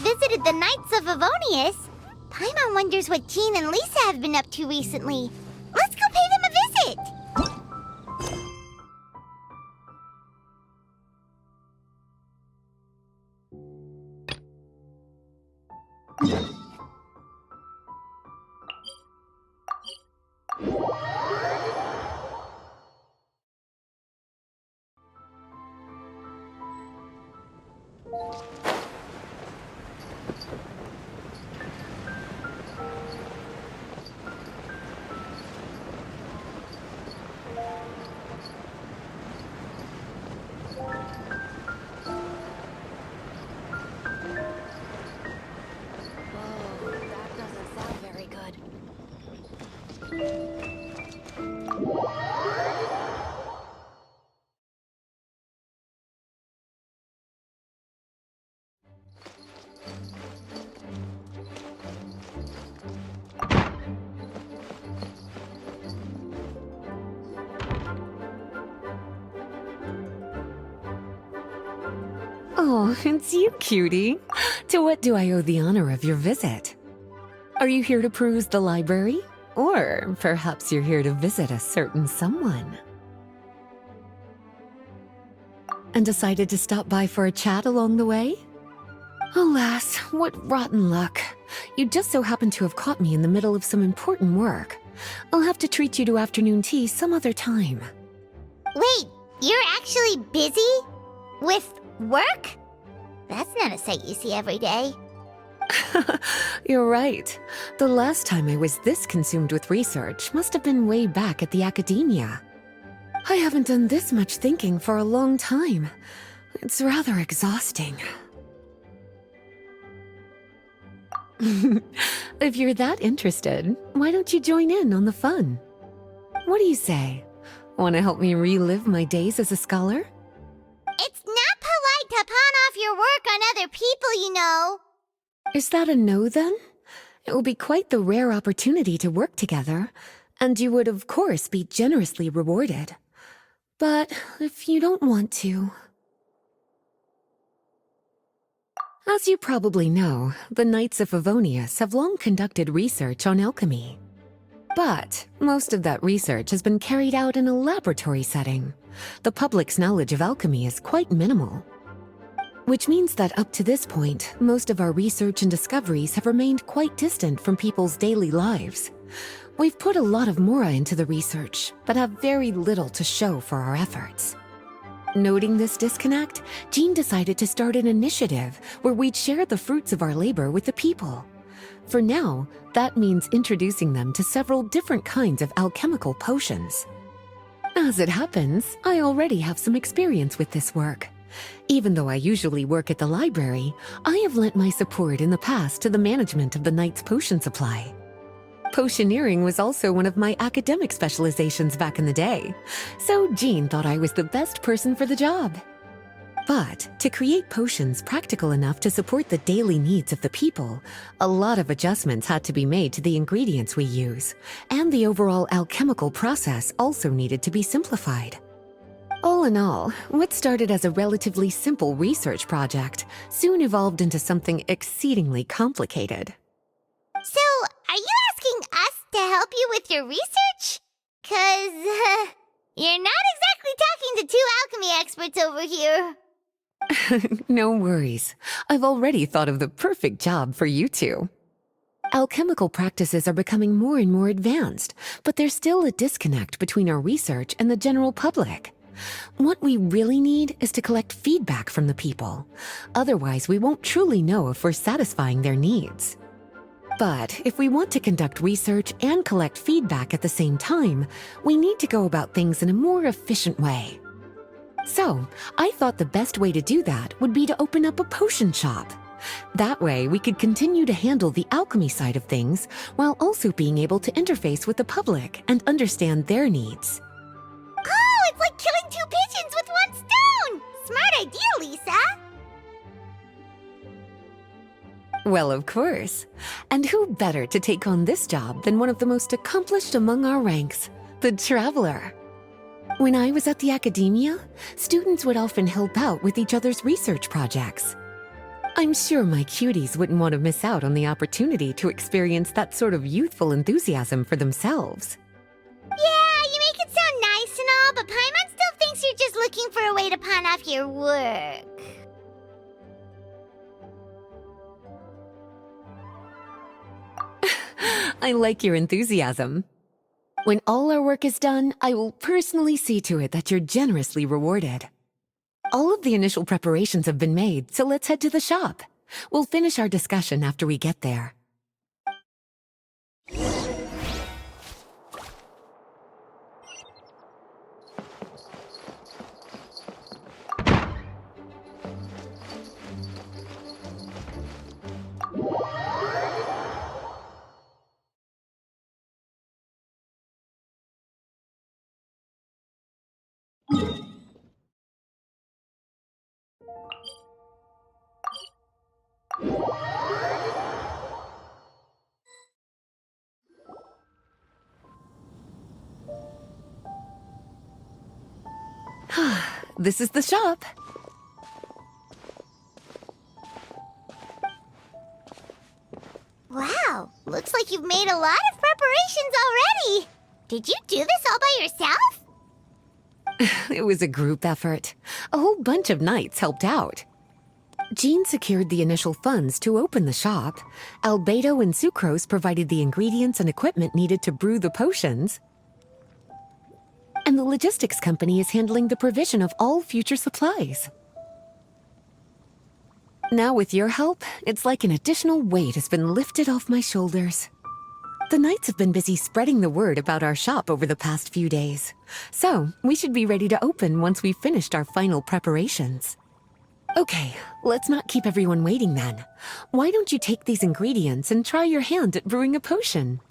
visited the Knights of Avonius. Paimon wonders what Jean and Lisa have been up to recently. Let's go pay them a visit! Oh, it's you, cutie. To what do I owe the honor of your visit? Are you here to peruse the library? Or perhaps you're here to visit a certain someone? And decided to stop by for a chat along the way? Alas, what rotten luck. You just so happen to have caught me in the middle of some important work. I'll have to treat you to afternoon tea some other time. Wait, you're actually busy? With work? That's not a sight you see every day. You're right. The last time I was this consumed with research must have been way back at the academia. I haven't done this much thinking for a long time. It's rather exhausting. If you're that interested, why don't you join in on the fun? What do you say? Want to help me relive my days as a scholar? It's not polite to pawn off your work on other people, you know. Is that a no, then? It will be quite the rare opportunity to work together, and you would, of course, be generously rewarded. But if you don't want to... As you probably know, the Knights of Avonius have long conducted research on alchemy. But most of that research has been carried out in a laboratory setting. The public's knowledge of alchemy is quite minimal. Which means that up to this point, most of our research and discoveries have remained quite distant from people's daily lives. We've put a lot of mora into the research, but have very little to show for our efforts. Noting this disconnect, Jean decided to start an initiative where we'd share the fruits of our labor with the people. For now, that means introducing them to several different kinds of alchemical potions. As it happens, I already have some experience with this work. Even though I usually work at the library, I have lent my support in the past to the management of the Knight's potion supply. Potioneering was also one of my academic specializations back in the day, so Jean thought I was the best person for the job. But to create potions practical enough to support the daily needs of the people, a lot of adjustments had to be made to the ingredients we use, and the overall alchemical process also needed to be simplified. All in all, what started as a relatively simple research project soon evolved into something exceedingly complicated. So, are you asking us to help you with your research? 'Cause, you're not exactly talking to two alchemy experts over here. No worries. I've already thought of the perfect job for you two. Alchemical practices are becoming more and more advanced, but there's still a disconnect between our research and the general public. What we really need is to collect feedback from the people. Otherwise, we won't truly know if we're satisfying their needs. But if we want to conduct research and collect feedback at the same time, we need to go about things in a more efficient way. So, I thought the best way to do that would be to open up a potion shop. That way, we could continue to handle the alchemy side of things while also being able to interface with the public and understand their needs. Oh, it's like killing two pigeons with one stone! Smart idea, Lisa! Well, of course. And who better to take on this job than one of the most accomplished among our ranks, the Traveler? When I was at the academia, students would often help out with each other's research projects. I'm sure my cuties wouldn't want to miss out on the opportunity to experience that sort of youthful enthusiasm for themselves. Yeah, you make it sound nice and all, but Paimon still thinks you're just looking for a way to pawn off your work. I like your enthusiasm. When all our work is done, I will personally see to it that you're generously rewarded. All of the initial preparations have been made, so let's head to the shop. We'll finish our discussion after we get there. This is the shop. Wow, looks like you've made a lot of preparations already. Did you do this all by yourself? It was a group effort. A whole bunch of knights helped out. Jean secured the initial funds to open the shop. Albedo and Sucrose provided the ingredients and equipment needed to brew the potions. And the logistics company is handling the provision of all future supplies. Now with your help, it's like an additional weight has been lifted off my shoulders. The knights have been busy spreading the word about our shop over the past few days. So, we should be ready to open once we've finished our final preparations. Okay, let's not keep everyone waiting then. Why don't you take these ingredients and try your hand at brewing a potion?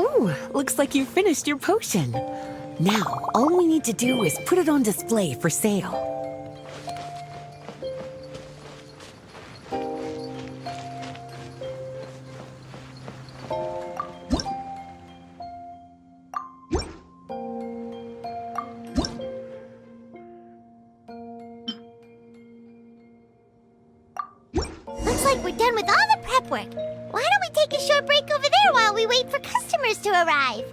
Ooh, looks like you finished your potion. Now, all we need to do is put it on display for sale. Looks like we're done with all the prep work. Why don't we take a short break over there while we wait for customers to arrive?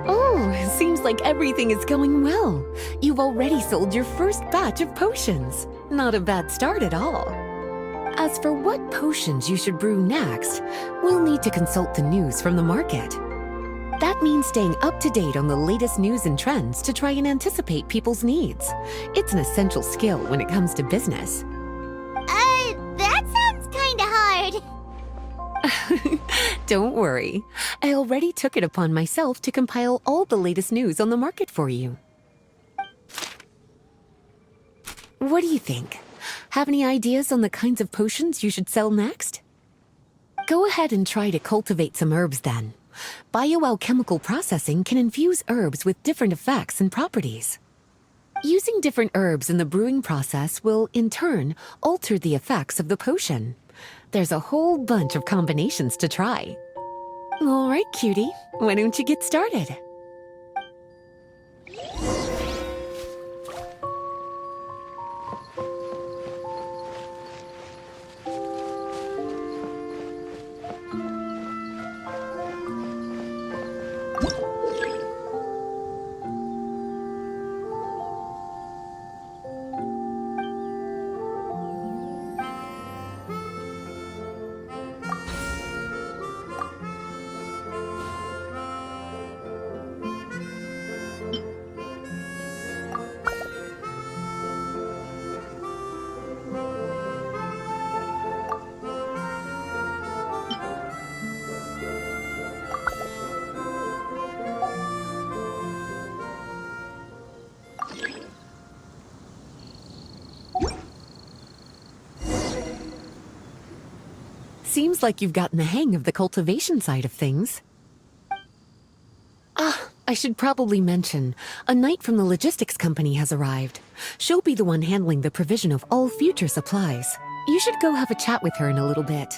Oh, Oh, seems like everything is going well. You've already sold your first batch of potions. Not a bad start at all. As for what potions you should brew next, we'll need to consult the news from the market. That means staying up to date on the latest news and trends to try and anticipate people's needs. It's an essential skill when it comes to business. That sounds kinda hard. Don't worry. I already took it upon myself to compile all the latest news on the market for you. What do you think? Have any ideas on the kinds of potions you should sell next? Go ahead and try to cultivate some herbs then. Bioalchemical processing can infuse herbs with different effects and properties. Using different herbs in the brewing process will, in turn, alter the effects of the potion. There's a whole bunch of combinations to try. All right, cutie, why don't you get started? Seems like you've gotten the hang of the cultivation side of things. I should probably mention, a knight from the logistics company has arrived. She'll be the one handling the provision of all future supplies. You should go have a chat with her in a little bit.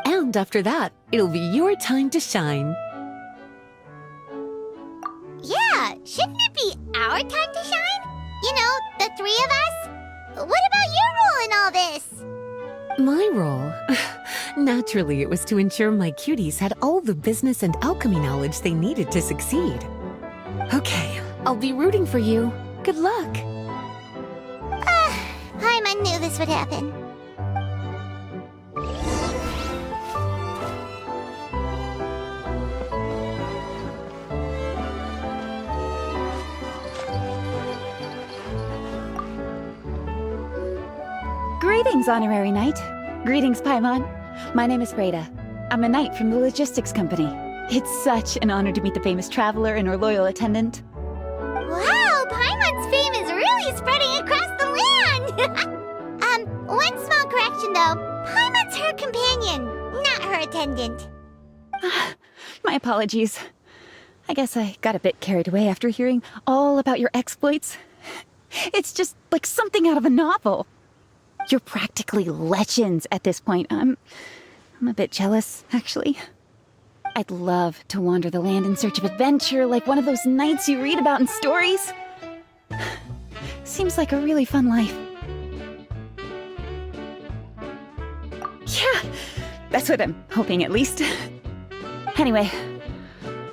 And after that, it'll be your time to shine. Yeah, shouldn't it be our time to shine? You know, the three of us? What about your role in all this? My role? Naturally, it was to ensure my cuties had all the business and alchemy knowledge they needed to succeed. Okay, I'll be rooting for you. Good luck. Paimon knew this would happen. Greetings, Honorary Knight. Greetings, Paimon. My name is Breda. I'm a knight from the logistics company. It's such an honor to meet the famous traveler and her loyal attendant. Wow, Paimon's fame is really spreading across the land! One small correction though. Paimon's her companion, not her attendant. My apologies. I guess I got a bit carried away after hearing all about your exploits. It's just like something out of a novel. You're practically legends at this point. I'm a bit jealous, actually. I'd love to wander the land in search of adventure like one of those knights you read about in stories. Seems like a really fun life. Yeah, that's what I'm hoping at least. Anyway,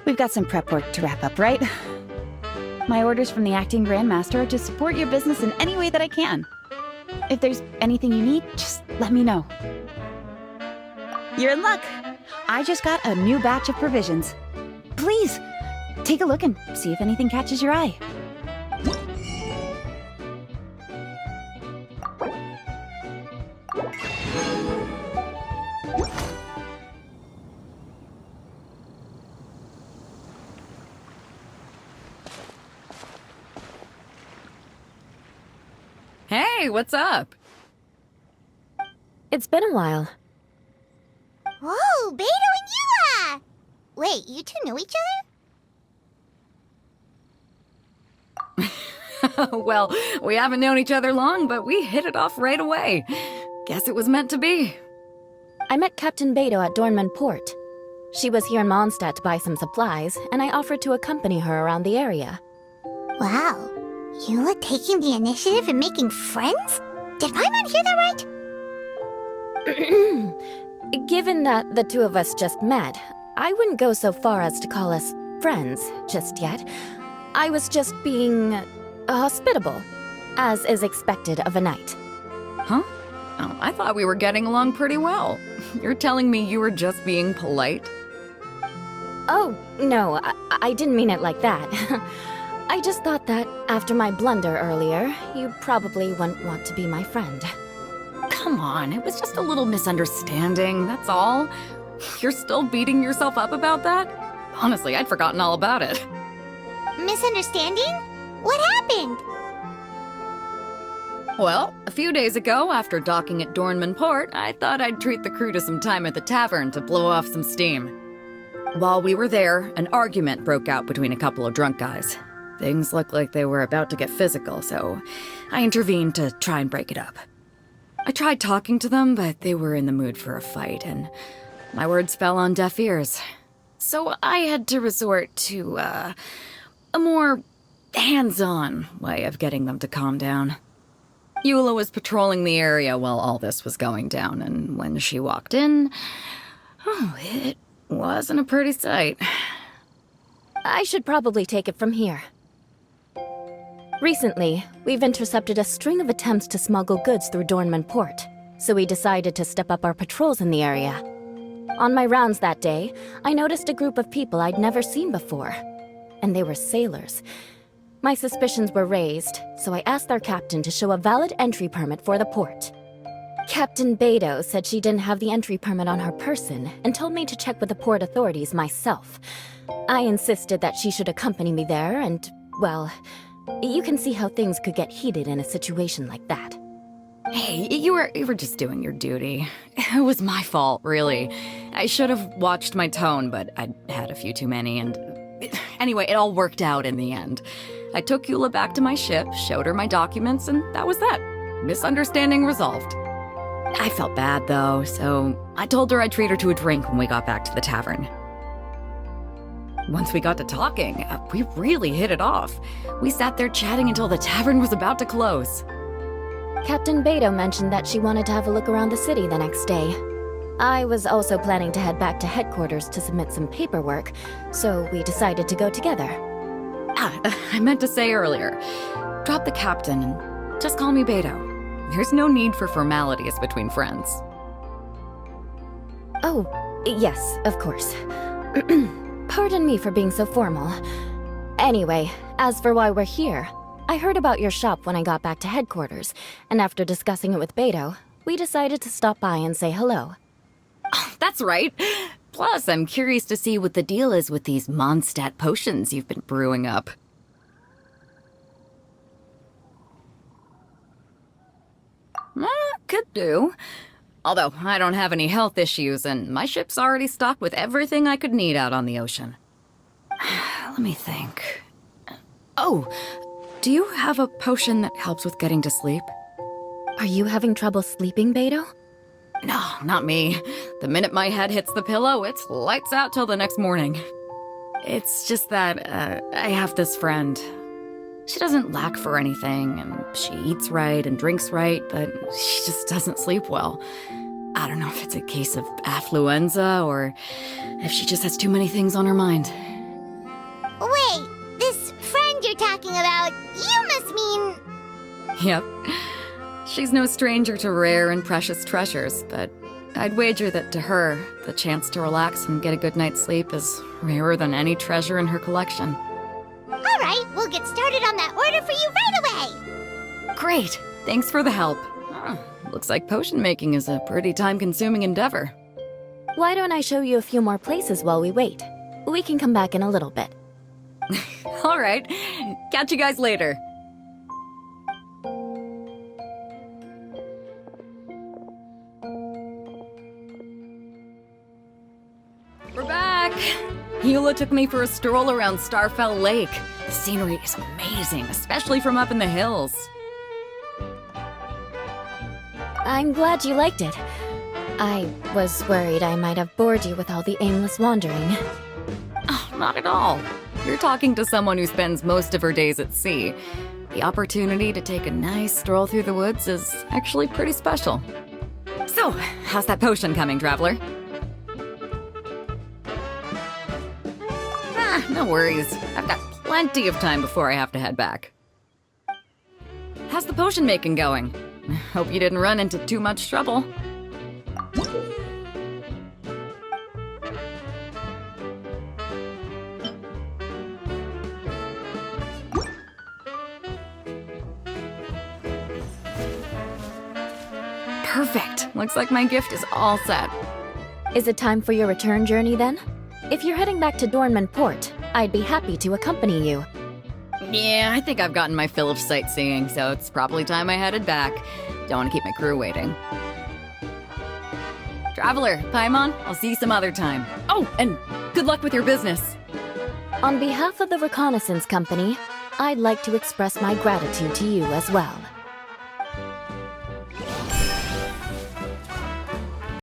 we've got some prep work to wrap up, right? My orders from the acting Grand Master are to support your business in any way that I can. If there's anything you need, just let me know. You're in luck. I just got a new batch of provisions. Please, take a look and see if anything catches your eye. Hey, what's up? It's been a while. Whoa, Beto and Eula! Wait, you two knew each other? Well, we haven't known each other long, but we hit it off right away. Guess it was meant to be. I met Captain Beto at Dornman Port. She was here in Mondstadt to buy some supplies, and I offered to accompany her around the area. Wow, Eula taking the initiative and making friends? Did Paimon hear that right? Given that the two of us just met, I wouldn't go so far as to call us friends just yet. I was just being hospitable, as is expected of a knight. Huh? Oh, I thought we were getting along pretty well. You're telling me you were just being polite? Oh, no, I didn't mean it like that. I just thought that after my blunder earlier, you probably wouldn't want to be my friend. Come on, it was just a little misunderstanding, that's all. You're still beating yourself up about that? Honestly, I'd forgotten all about it. Misunderstanding? What happened? Well, a few days ago, after docking at Dornman Port, I thought I'd treat the crew to some time at the tavern to blow off some steam. While we were there, an argument broke out between a couple of drunk guys. Things looked like they were about to get physical, so I intervened to try and break it up. I tried talking to them, but they were in the mood for a fight, and my words fell on deaf ears. So I had to resort to, a more hands-on way of getting them to calm down. Eula was patrolling the area while all this was going down, and when she walked in, it wasn't a pretty sight. I should probably take it from here. Recently, we've intercepted a string of attempts to smuggle goods through Dornman Port, so we decided to step up our patrols in the area. On my rounds that day, I noticed a group of people I'd never seen before, and they were sailors. My suspicions were raised, so I asked our captain to show a valid entry permit for the port. Captain Beidou said she didn't have the entry permit on her person and told me to check with the port authorities myself. I insisted that she should accompany me there and, well, you can see how things could get heated in a situation like that. Hey, you were just doing your duty. It was my fault, really. I should have watched my tone, but I'd had a few too many, and anyway, it all worked out in the end. I took Eula back to my ship, showed her my documents, and that was that. Misunderstanding resolved. I felt bad, though, so I told her I'd treat her to a drink when we got back to the tavern. Once we got to talking, we really hit it off. We sat there chatting until the tavern was about to close. Captain Beidou mentioned that she wanted to have a look around the city the next day. I was also planning to head back to headquarters to submit some paperwork, so we decided to go together. I meant to say earlier, drop the captain and just call me Beidou. There's no need for formalities between friends. Oh, yes, of course. Pardon me for being so formal. Anyway, as for why we're here, I heard about your shop when I got back to headquarters, and after discussing it with Beidou, we decided to stop by and say hello. Oh, that's right. Plus, I'm curious to see what the deal is with these Mondstadt potions you've been brewing up. Could do. Although, I don't have any health issues, and my ship's already stocked with everything I could need out on the ocean. Let me think. Oh, do you have a potion that helps with getting to sleep? Are you having trouble sleeping, Beidou? No, not me. The minute my head hits the pillow, it's lights out till the next morning. It's just that, I have this friend. She doesn't lack for anything, and she eats right and drinks right, but she just doesn't sleep well. I don't know if it's a case of affluenza, or if she just has too many things on her mind. Wait, this friend you're talking about, you must mean... Yep. She's no stranger to rare and precious treasures, but I'd wager that to her, the chance to relax and get a good night's sleep is rarer than any treasure in her collection. All right, we'll get started on that order for you right away. Great! Thanks for the help. Looks like potion making is a pretty time-consuming endeavor. Why don't I show you a few more places while we wait? We can come back in a little bit. All right. Catch you guys later. We're back! Eula took me for a stroll around Starfell Lake. The scenery is amazing, especially from up in the hills. I'm glad you liked it. I was worried I might have bored you with all the aimless wandering. Oh, not at all. You're talking to someone who spends most of her days at sea. The opportunity to take a nice stroll through the woods is actually pretty special. So, how's that potion coming, traveler? No worries. I've got plenty of time before I have to head back. How's the potion making going? Hope you didn't run into too much trouble. Perfect. Looks like my gift is all set. Is it time for your return journey then? If you're heading back to Dornman Port, I'd be happy to accompany you. Yeah, I think I've gotten my fill of sightseeing, so it's probably time I headed back. Don't want to keep my crew waiting. Traveler, Paimon, I'll see you some other time. Oh, and good luck with your business. On behalf of the Reconnaissance Company, I'd like to express my gratitude to you as well.